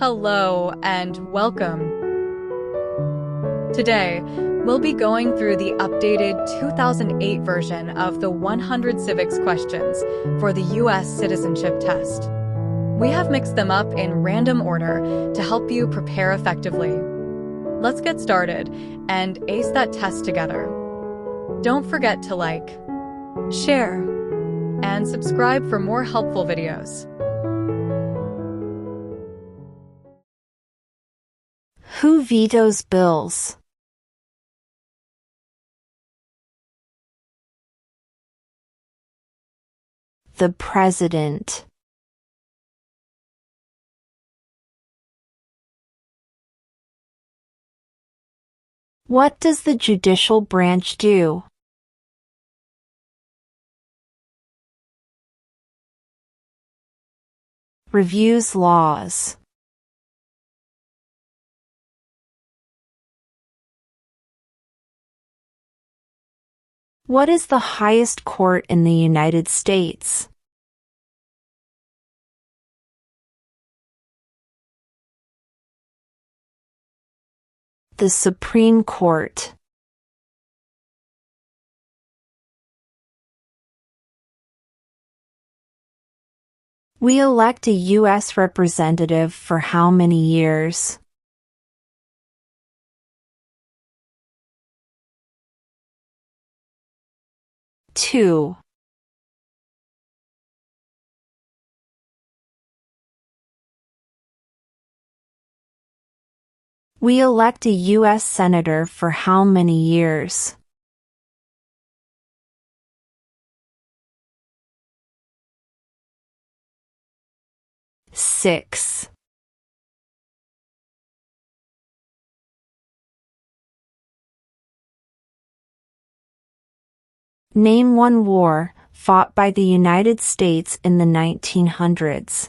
Hello and welcome. Today, we'll be going through the updated 2008 version of the 100 Civics Questions for the U.S. Citizenship Test. We have mixed them up in random order to help you prepare effectively. Let's get started and ace that test together. Don't forget to like, share, and subscribe for more helpful videos. Who vetoes bills? The President. What does the judicial branch do? Reviews laws. What is the highest court in the United States? The Supreme Court. We elect a U.S. representative for how many years? 2. We elect a U.S. Senator for how many years? 6. Name one war fought by the United States in the 1900s.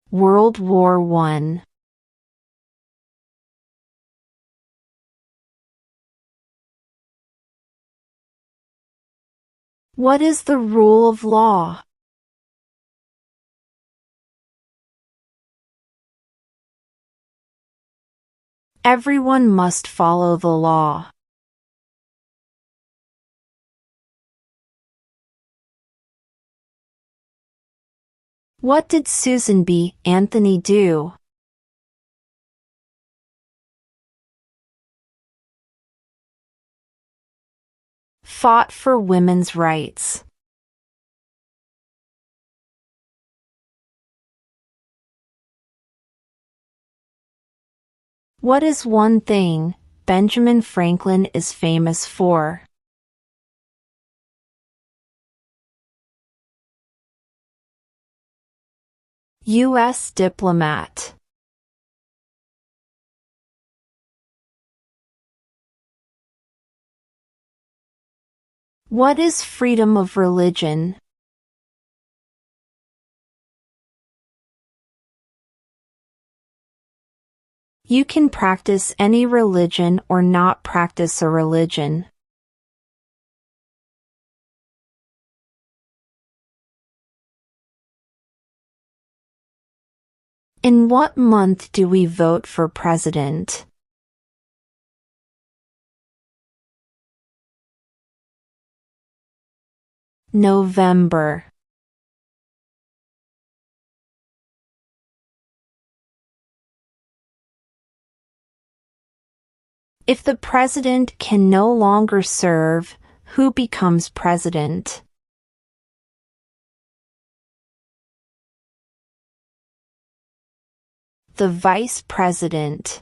World War I. What is the rule of law? Everyone must follow the law. What did Susan B. Anthony do? Fought for women's rights. What is one thing Benjamin Franklin is famous for? U.S. diplomat. What is freedom of religion? You can practice any religion or not practice a religion. In what month do we vote for president? November. If the president can no longer serve, who becomes president? The vice president.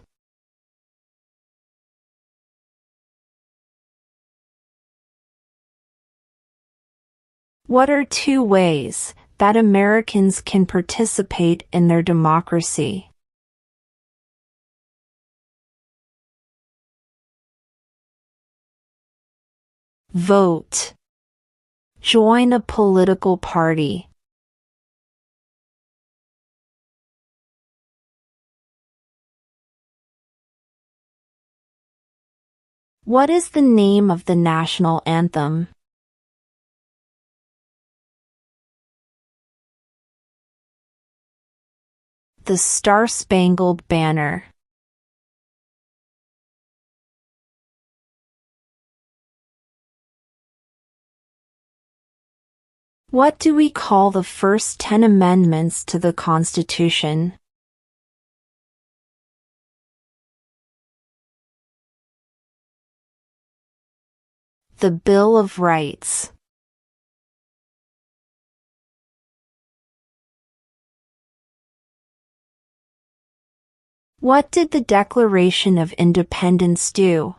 What are two ways that Americans can participate in their democracy? Vote. Join a political party. What is the name of the national anthem? The Star-Spangled Banner. What do we call the first 10 amendments to the Constitution? The Bill of Rights. What did the Declaration of Independence do?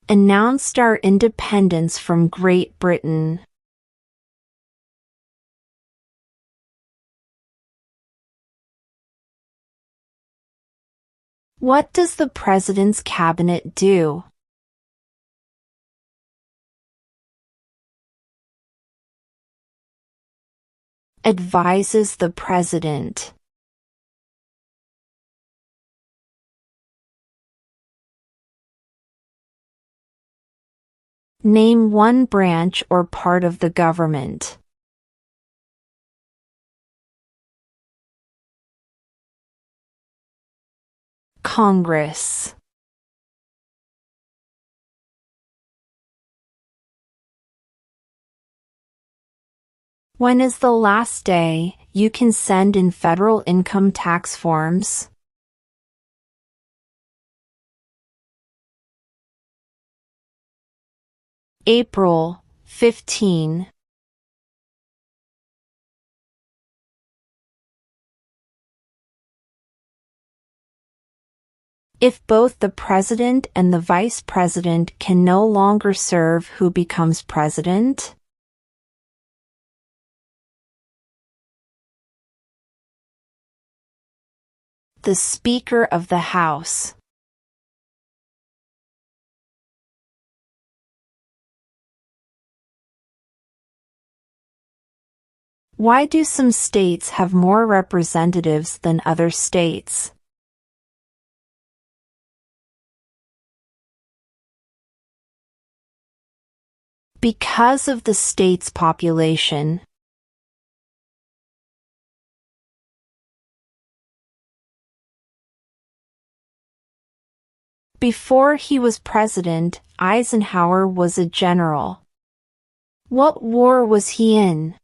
Announced our independence from Great Britain. What does the President's Cabinet do? Advises the President. Name one branch or part of the government. Congress. When is the last day you can send in federal income tax forms? April 15. If both the president and the vice president can no longer serve, who becomes president? The Speaker of the House. Why do some states have more representatives than other states? Because of the state's population. Before he was president, Eisenhower was a general. What war was he in?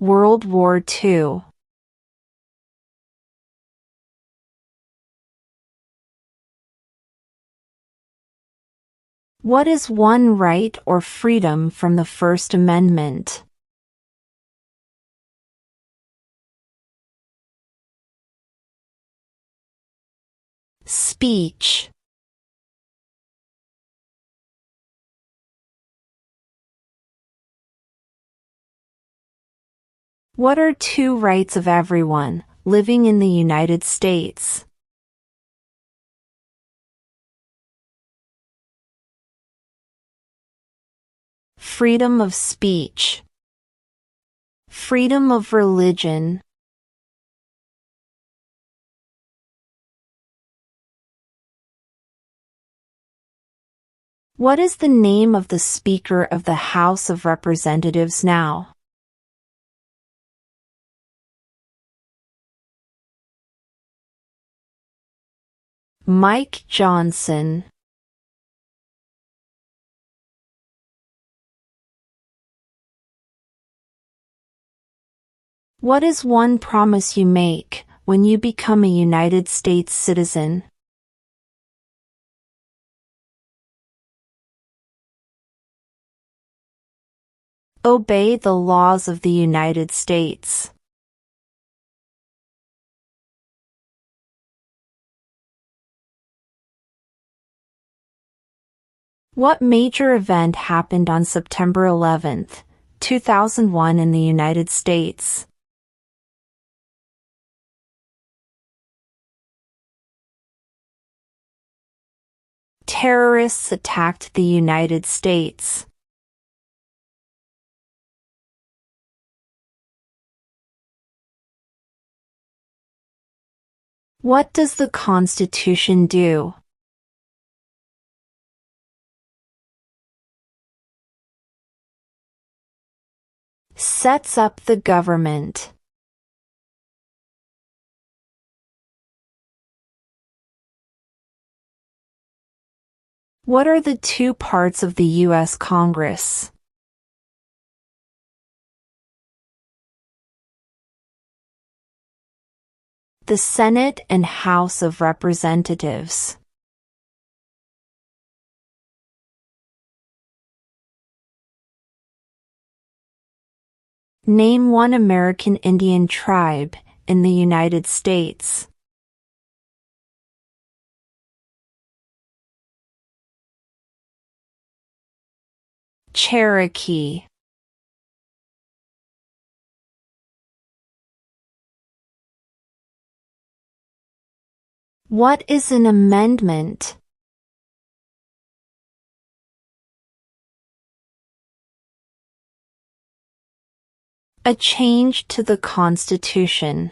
World War II. What is one right or freedom from the First Amendment? Speech. What are two rights of everyone living in the United States? Freedom of speech. Freedom of religion. What is the name of the Speaker of the House of Representatives now? Mike Johnson. What is one promise you make when you become a United States citizen? Obey the laws of the United States. What major event happened on September 11, 2001 in the United States? Terrorists attacked the United States. What does the Constitution do? Sets up the government. What are the two parts of the U.S. Congress? The Senate and House of Representatives. Name one American Indian tribe in the United States. Cherokee. What is an amendment? A change to the Constitution.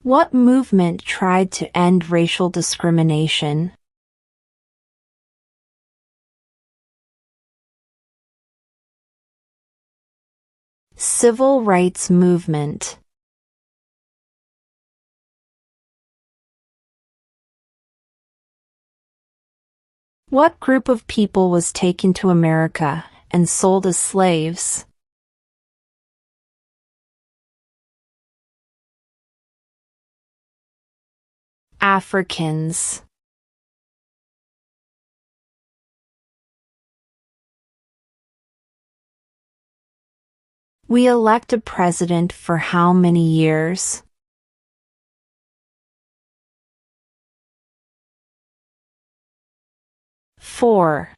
What movement tried to end racial discrimination? Civil rights movement. What group of people was taken to America and sold as slaves? Africans. We elect a president for how many years? 4.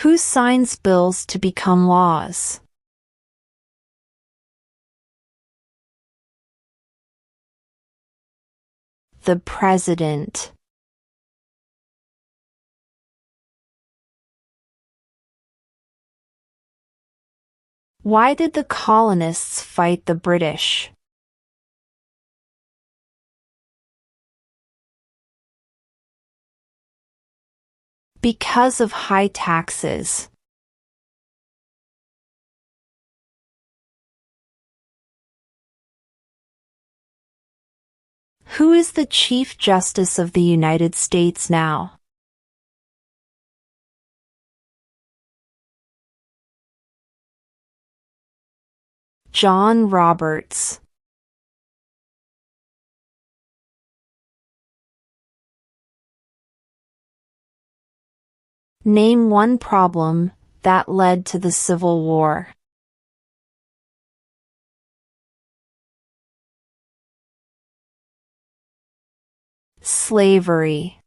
Who signs bills to become laws? The President. Why did the colonists fight the British? Because of high taxes. Who is the Chief Justice of the United States now? John Roberts. Name one problem that led to the Civil War. Slavery.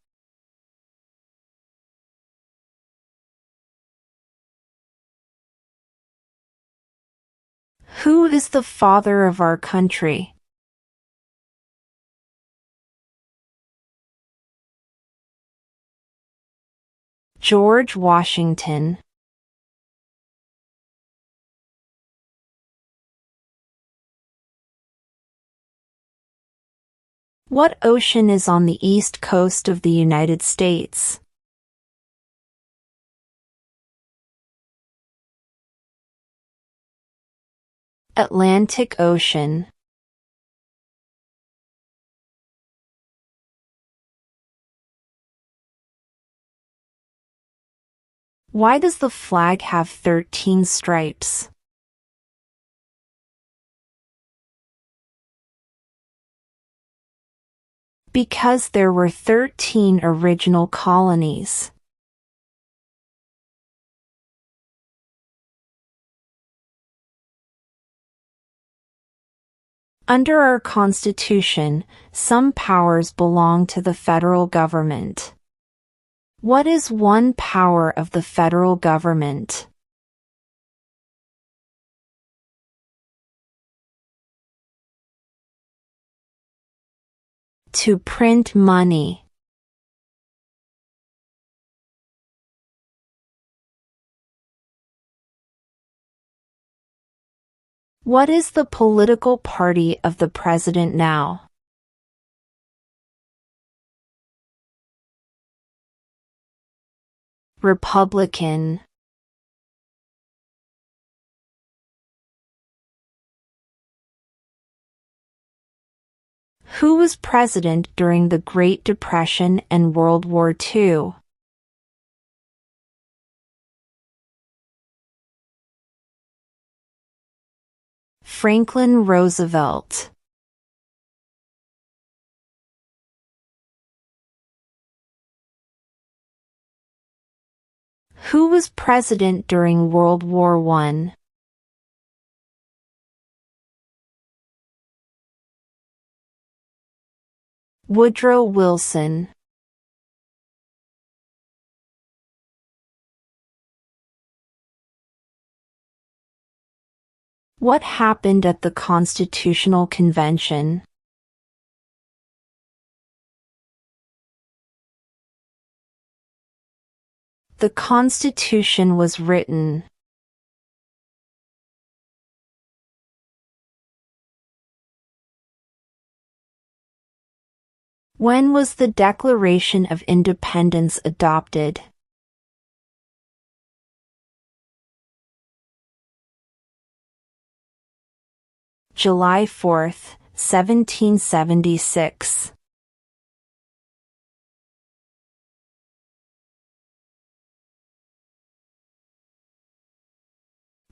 Who is the father of our country? George Washington. What ocean is on the east coast of the United States? Atlantic Ocean. Why does the flag have 13 stripes? Because there were 13 original colonies. Under our Constitution, some powers belong to the federal government. What is one power of the federal government? To print money. What is the political party of the president now? Republican. Who was president during the Great Depression and World War II? Franklin Roosevelt. Who was president during World War I? Woodrow Wilson. What happened at the Constitutional Convention? The Constitution was written. When was the Declaration of Independence adopted? July 4, 1776.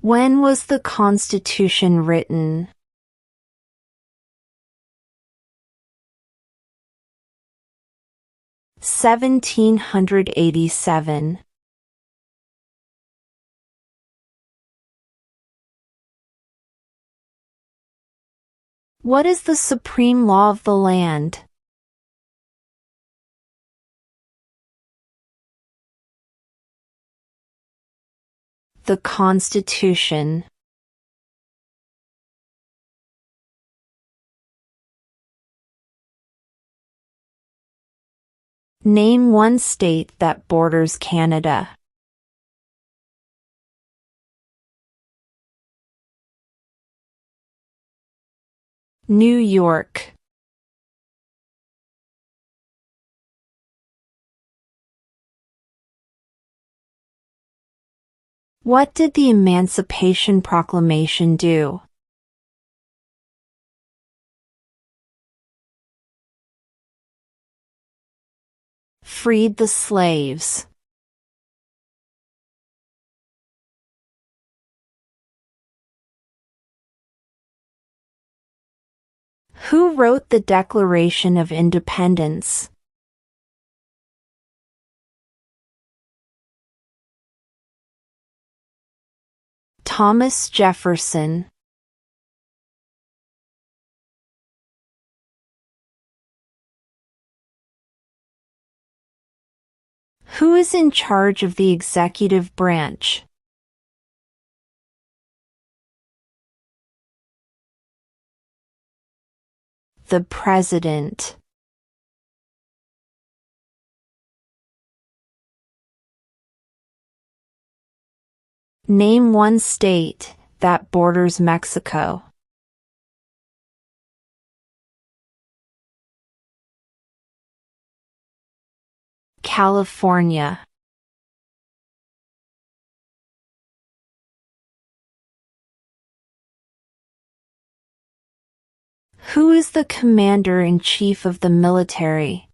When was the Constitution written? (1787). What is the supreme law of the land? The Constitution. Name one state that borders Canada. New York. What did the Emancipation Proclamation do? Freed the slaves. Who wrote the Declaration of Independence? Thomas Jefferson. Who is in charge of the executive branch? The President. Name one state that borders Mexico. California. Who is the Commander-in-Chief of the military?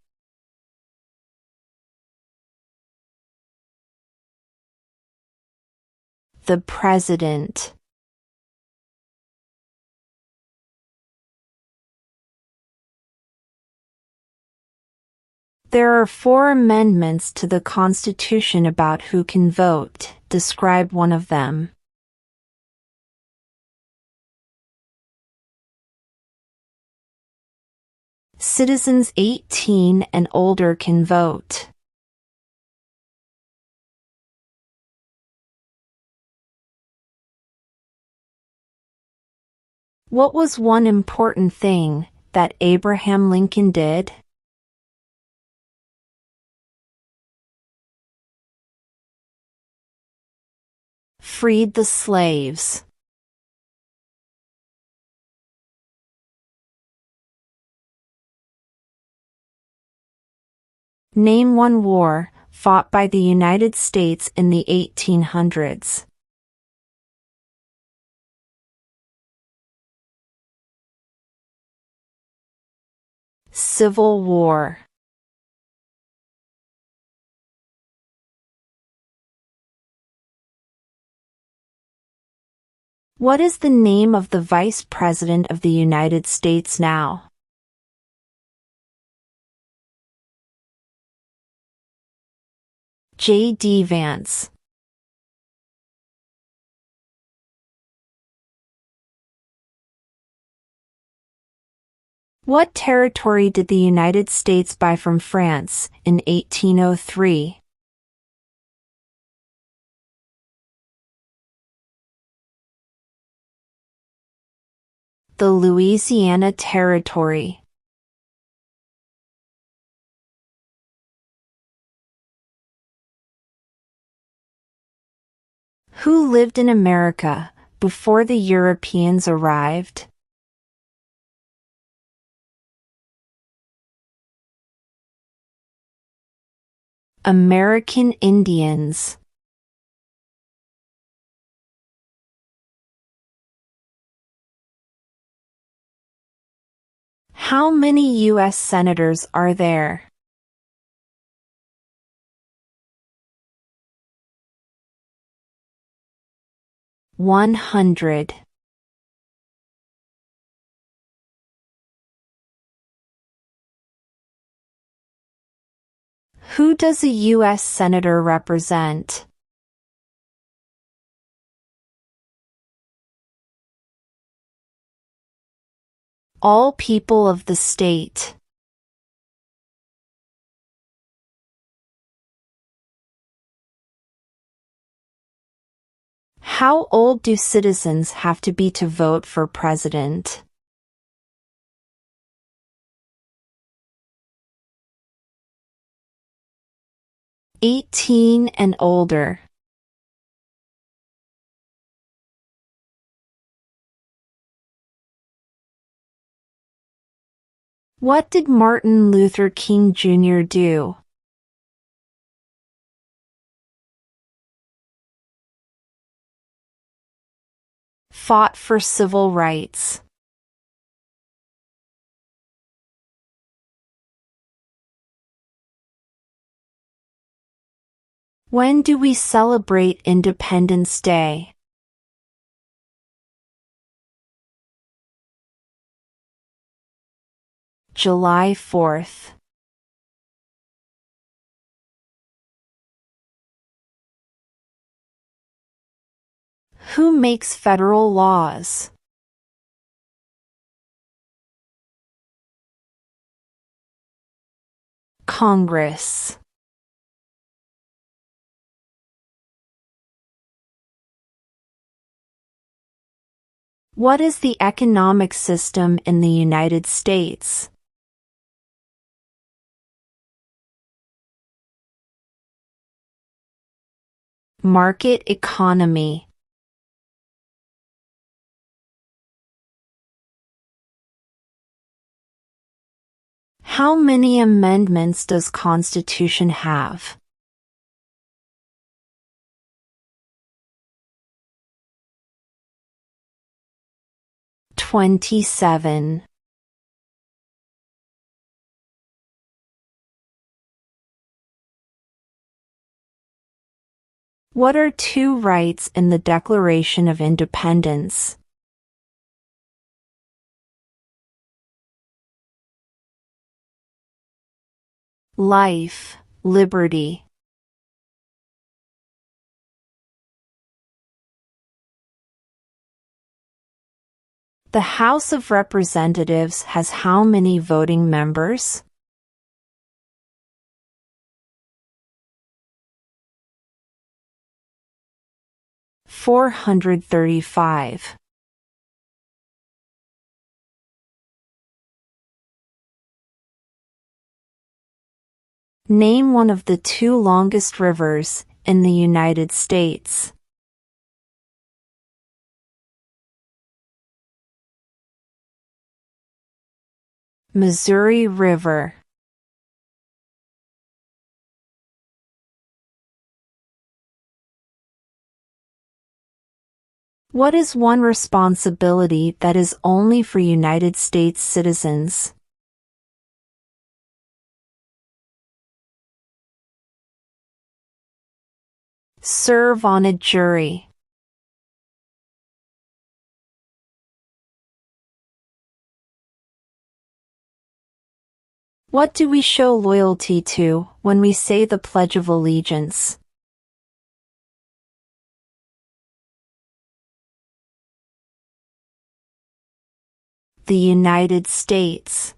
The President. There are 4 amendments to the Constitution about who can vote. Describe one of them. Citizens 18 and older can vote. What was one important thing that Abraham Lincoln did? Freed the slaves. Name one war fought by the United States in the 1800s. Civil War. What is the name of the Vice President of the United States now? J.D. Vance. What territory did the United States buy from France in 1803? The Louisiana Territory. Who lived in America before the Europeans arrived? American Indians. How many U.S. senators are there? $100. Who does a U.S. senator represent? All people of the state. How old do citizens have to be to vote for president? 18 and older. What did Martin Luther King Jr. do? Fought for civil rights. When do we celebrate Independence Day? July 4th. Who makes federal laws? Congress. What is the economic system in the United States? Market economy. How many amendments does Constitution have? 27. What are two rights in the Declaration of Independence? Life, liberty. The House of Representatives has how many voting members? 435. Name one of the two longest rivers in the United States. Missouri River. What is one responsibility that is only for United States citizens? Serve on a jury. What do we show loyalty to when we say the Pledge of Allegiance? The United States.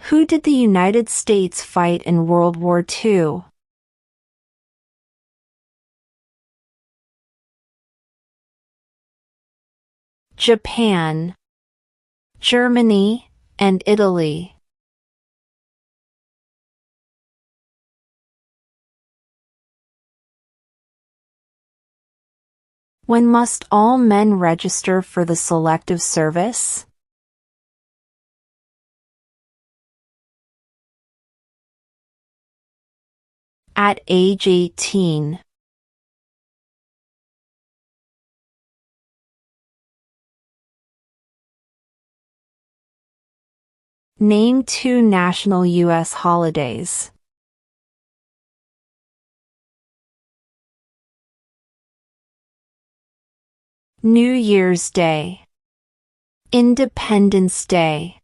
Who did the United States fight in World War II? Japan, Germany, and Italy. When must all men register for the Selective Service? At age 18. Name two national U.S. holidays. New Year's Day. Independence Day.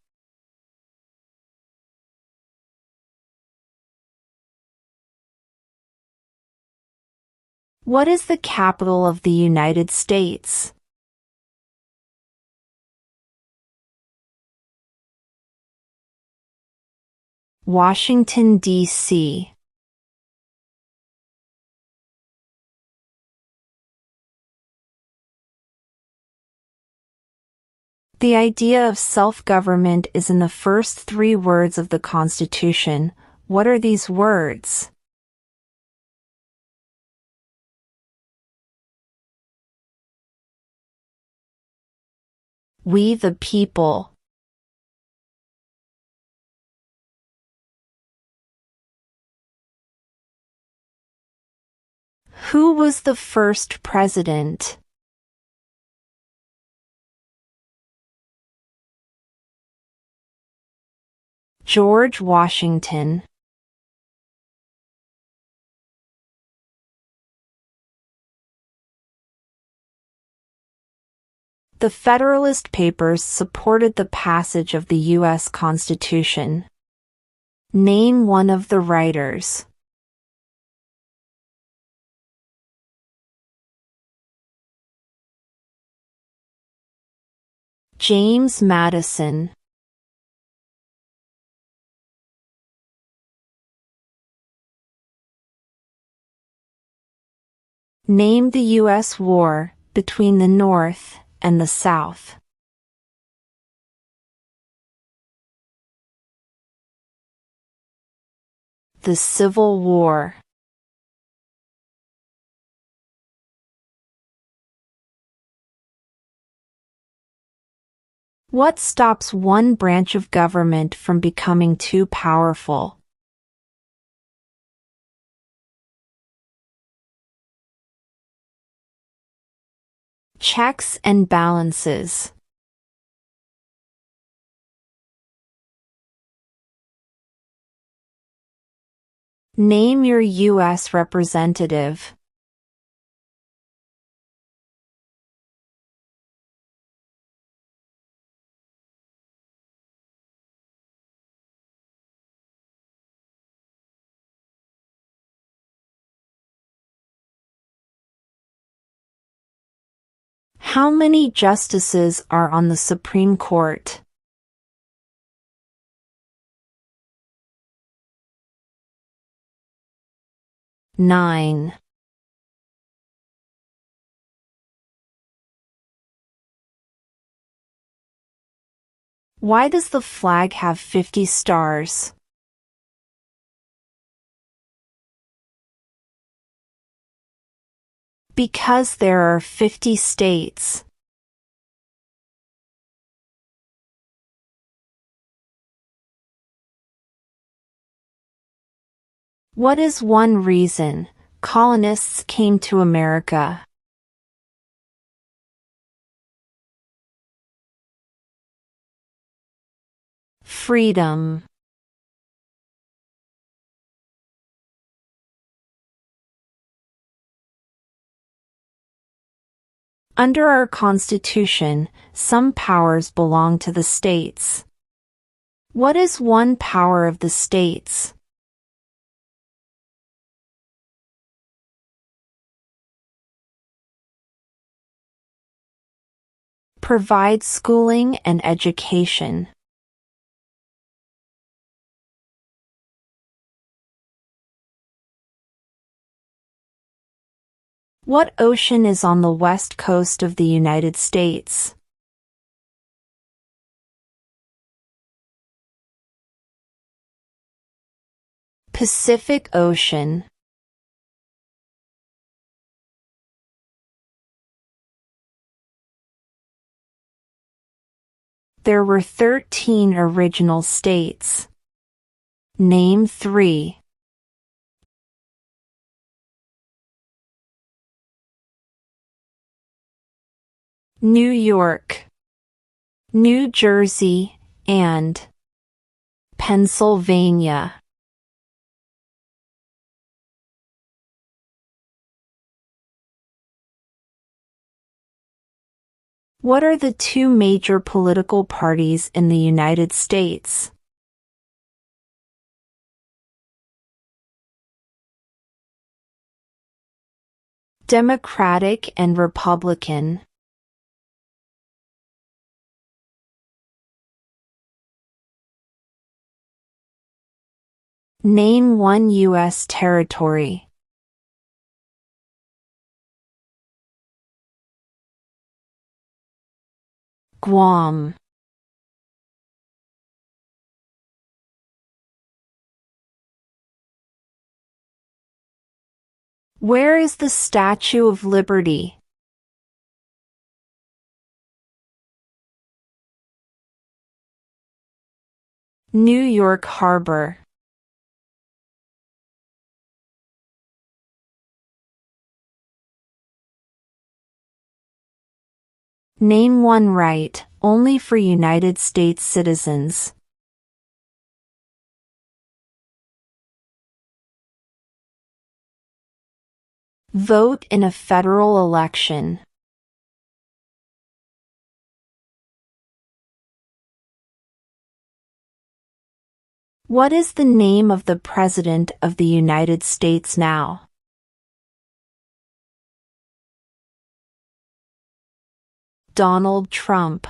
What is the capital of the United States? Washington, D.C. The idea of self-government is in the first three words of the Constitution. What are these words? We the people. Who was the first president? George Washington. The Federalist Papers supported the passage of the U.S. Constitution. Name one of the writers. James Madison. Name the U.S. war between the North and the South. The Civil War. What stops one branch of government from becoming too powerful? Checks and balances. Name your U.S. representative. How many justices are on the Supreme Court? 9. Why does the flag have 50 stars? Because there are 50 states. What is one reason colonists came to America? Freedom. Under our Constitution, some powers belong to the states. What is one power of the states? Provide schooling and education. What ocean is on the west coast of the United States? Pacific Ocean. There were 13 original states. Name 3. New York, New Jersey, and Pennsylvania. What are the two major political parties in the United States? Democratic and Republican. Name one U.S. territory. Guam. Where is the Statue of Liberty? New York Harbor. Name one right, only for United States citizens. Vote in a federal election. What is the name of the President of the United States now? Donald Trump.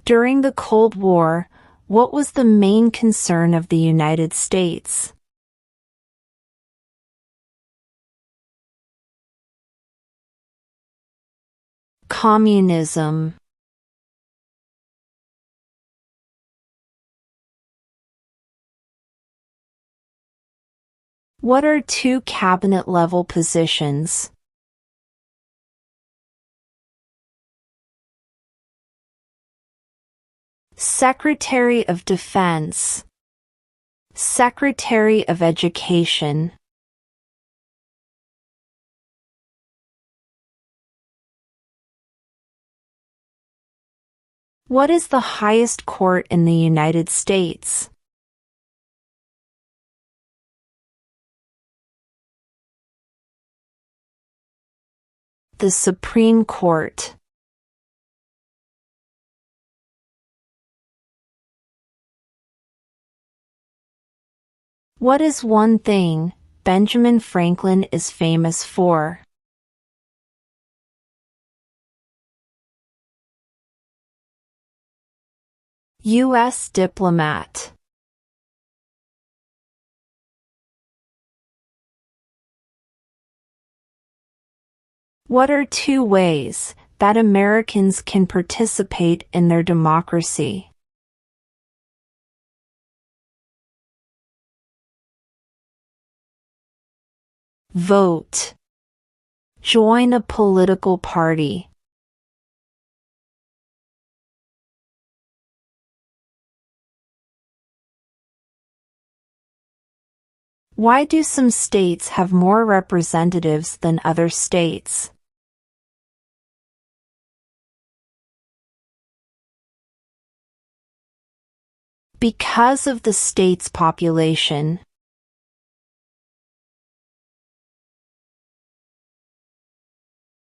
During the Cold War, what was the main concern of the United States? Communism. What are two cabinet-level positions? Secretary of Defense. Secretary of Education. What is the highest court in the United States? The Supreme Court. What is one thing Benjamin Franklin is famous for? U.S. diplomat. What are 2 ways that Americans can participate in their democracy? Vote. Join a political party. Why do some states have more representatives than other states? Because of the state's population.